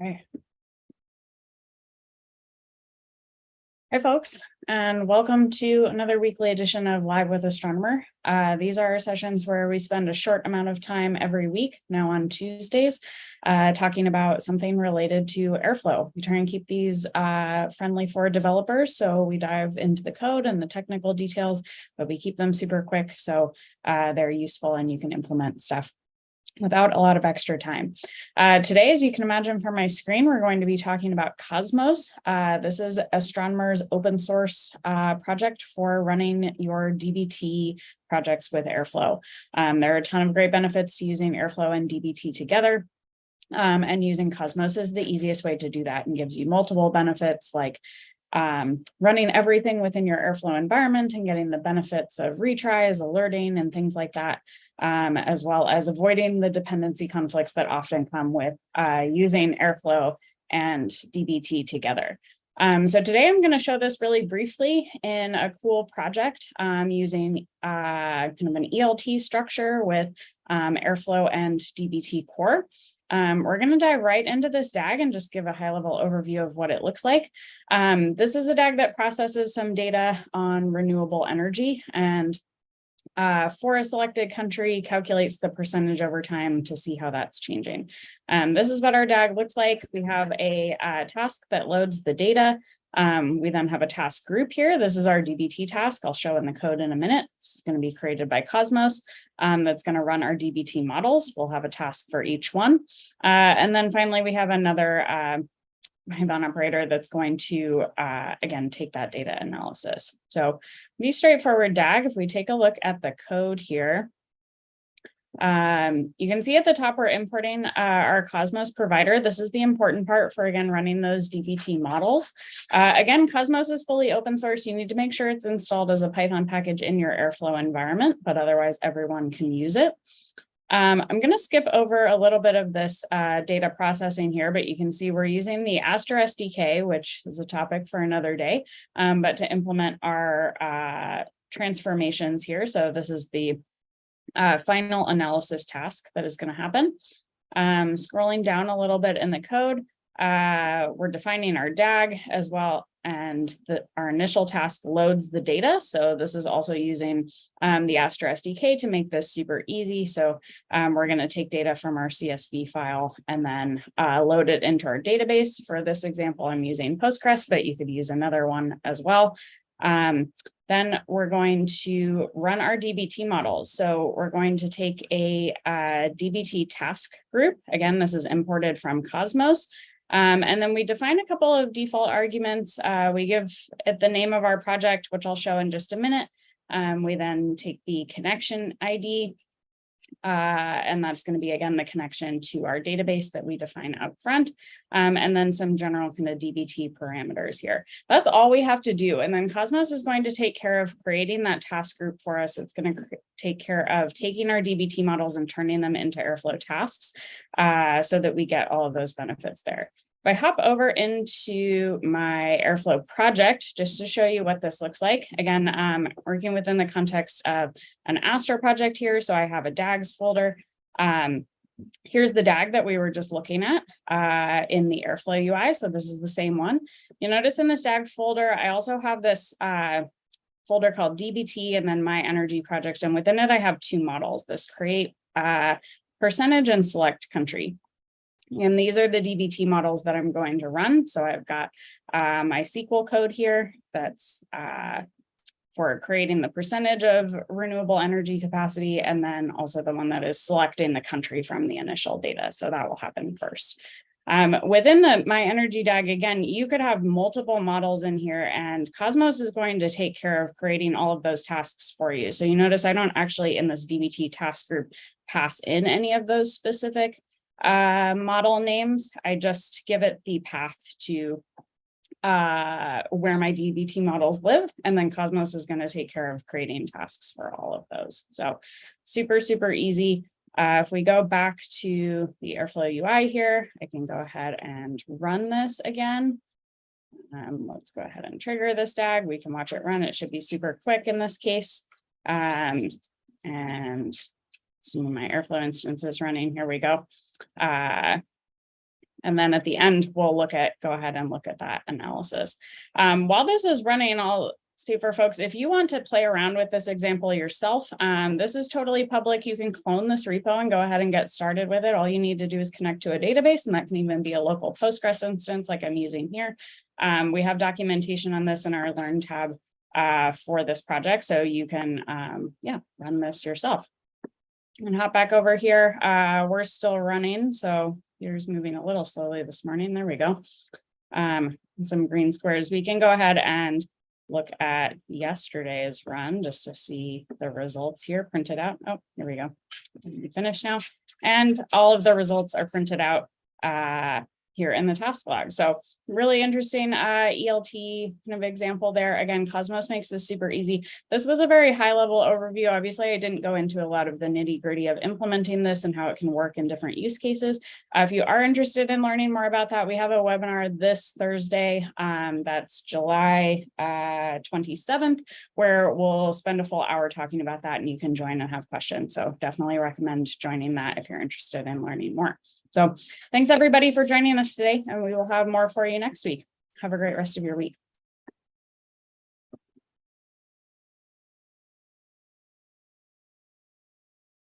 Okay. Hi, folks, and welcome to another weekly edition of Live with Astronomer. These are sessions where we spend a short amount of time every week, now on Tuesdays, talking about something related to airflow. We try and keep these friendly for developers, so we dive into the code and the technical details, but we keep them super quick so they're useful and you can implement stuff without a lot of extra time. Today, as you can imagine from my screen, we're going to be talking about Cosmos. This is Astronomer's open source project for running your DBT projects with Airflow. There are a ton of great benefits to using Airflow and DBT together. And using Cosmos is the easiest way to do that and gives you multiple benefits like running everything within your Airflow environment and getting the benefits of retries, alerting, and things like that, as well as avoiding the dependency conflicts that often come with using Airflow and DBT together. So today I'm going to show this really briefly in a cool project using kind of an ELT structure with Airflow and DBT core. We're going to dive right into this DAG and just give a high-level overview of what it looks like. This is a DAG that processes some data on renewable energy and for a selected country calculates the percentage over time to see how that's changing. This is what our DAG looks like. We have a task that loads the data. We then have a task group here. This is our DBT task. I'll show in the code in a minute. It's going to be created by Cosmos. That's going to run our DBT models. We'll have a task for each one. And then finally, we have another Python operator that's going to, again, take that data analysis. So pretty straightforward DAG. If we take a look at the code here, you can see at the top we're importing our Cosmos provider. This is the important part for, again, running those DBT models. Again, Cosmos is fully open source. You need to make sure it's installed as a Python package in your Airflow environment, but otherwise everyone can use it. I'm going to skip over a little bit of this data processing here, but you can see we're using the Astro SDK, which is a topic for another day, but to implement our transformations here. So this is the final analysis task that is going to happen. Scrolling down a little bit in the code, we're defining our DAG as well, and our initial task loads the data. So this is also using the Astro SDK to make this super easy. So we're going to take data from our CSV file and then load it into our database. For this example, I'm using Postgres, but you could use another one as well. Then we're going to run our DBT models. So we're going to take a DBT task group. Again, this is imported from Cosmos. And then we define a couple of default arguments. We give it the name of our project, which I'll show in just a minute. We then take the connection ID, and that's going to be, again, the connection to our database that we define up front, and then some general kind of DBT parameters here. That's all we have to do. And then Cosmos is going to take care of creating that task group for us. It's going to take care of taking our DBT models and turning them into Airflow tasks so that we get all of those benefits there. If I hop over into my Airflow project, just to show you what this looks like, again, working within the context of an Astro project here. So I have a DAGs folder. Here's the DAG that we were just looking at in the Airflow UI. So this is the same one. You notice in this DAG folder, I also have this folder called DBT and then my energy project. And within it, I have two models, this create percentage and select country. And these are the DBT models that I'm going to run. So I've got my SQL code here that's for creating the percentage of renewable energy capacity, and then also the one that is selecting the country from the initial data. So that will happen first. Within the My Energy DAG, again, you could have multiple models in here, and Cosmos is going to take care of creating all of those tasks for you. So you notice I don't actually, in this DBT task group, pass in any of those specific model names. I just give it the path to where my DBT models live, and then Cosmos is going to take care of creating tasks for all of those. So super, super easy. If we go back to the Airflow UI here, I can go ahead and run this again. Let's go ahead and trigger this DAG. We can watch it run. It should be super quick in this case. And some of my Airflow instances running. Here we go. And then at the end, we'll go ahead and look at that analysis. While this is running, I'll state for folks, if you want to play around with this example yourself, this is totally public. You can clone this repo and go ahead and get started with it. All you need to do is connect to a database, and that can even be a local Postgres instance like I'm using here. We have documentation on this in our Learn tab for this project, so you can run this yourself. And hop back over here. We're still running, so here's moving a little slowly this morning. There we go. Some green squares. We can go ahead and look at yesterday's run just to see the results here printed out. Oh, here we go. Finished now. And all of the results are printed out here in the task log. So really interesting ELT kind of example there. Again, Cosmos makes this super easy. This was a very high level overview. Obviously, I didn't go into a lot of the nitty gritty of implementing this and how it can work in different use cases. If you are interested in learning more about that, we have a webinar this Thursday, that's July 27th, where we'll spend a full hour talking about that, and you can join and have questions. So definitely recommend joining that if you're interested in learning more. So thanks everybody for joining us today, and we will have more for you next week. Have a great rest of your week.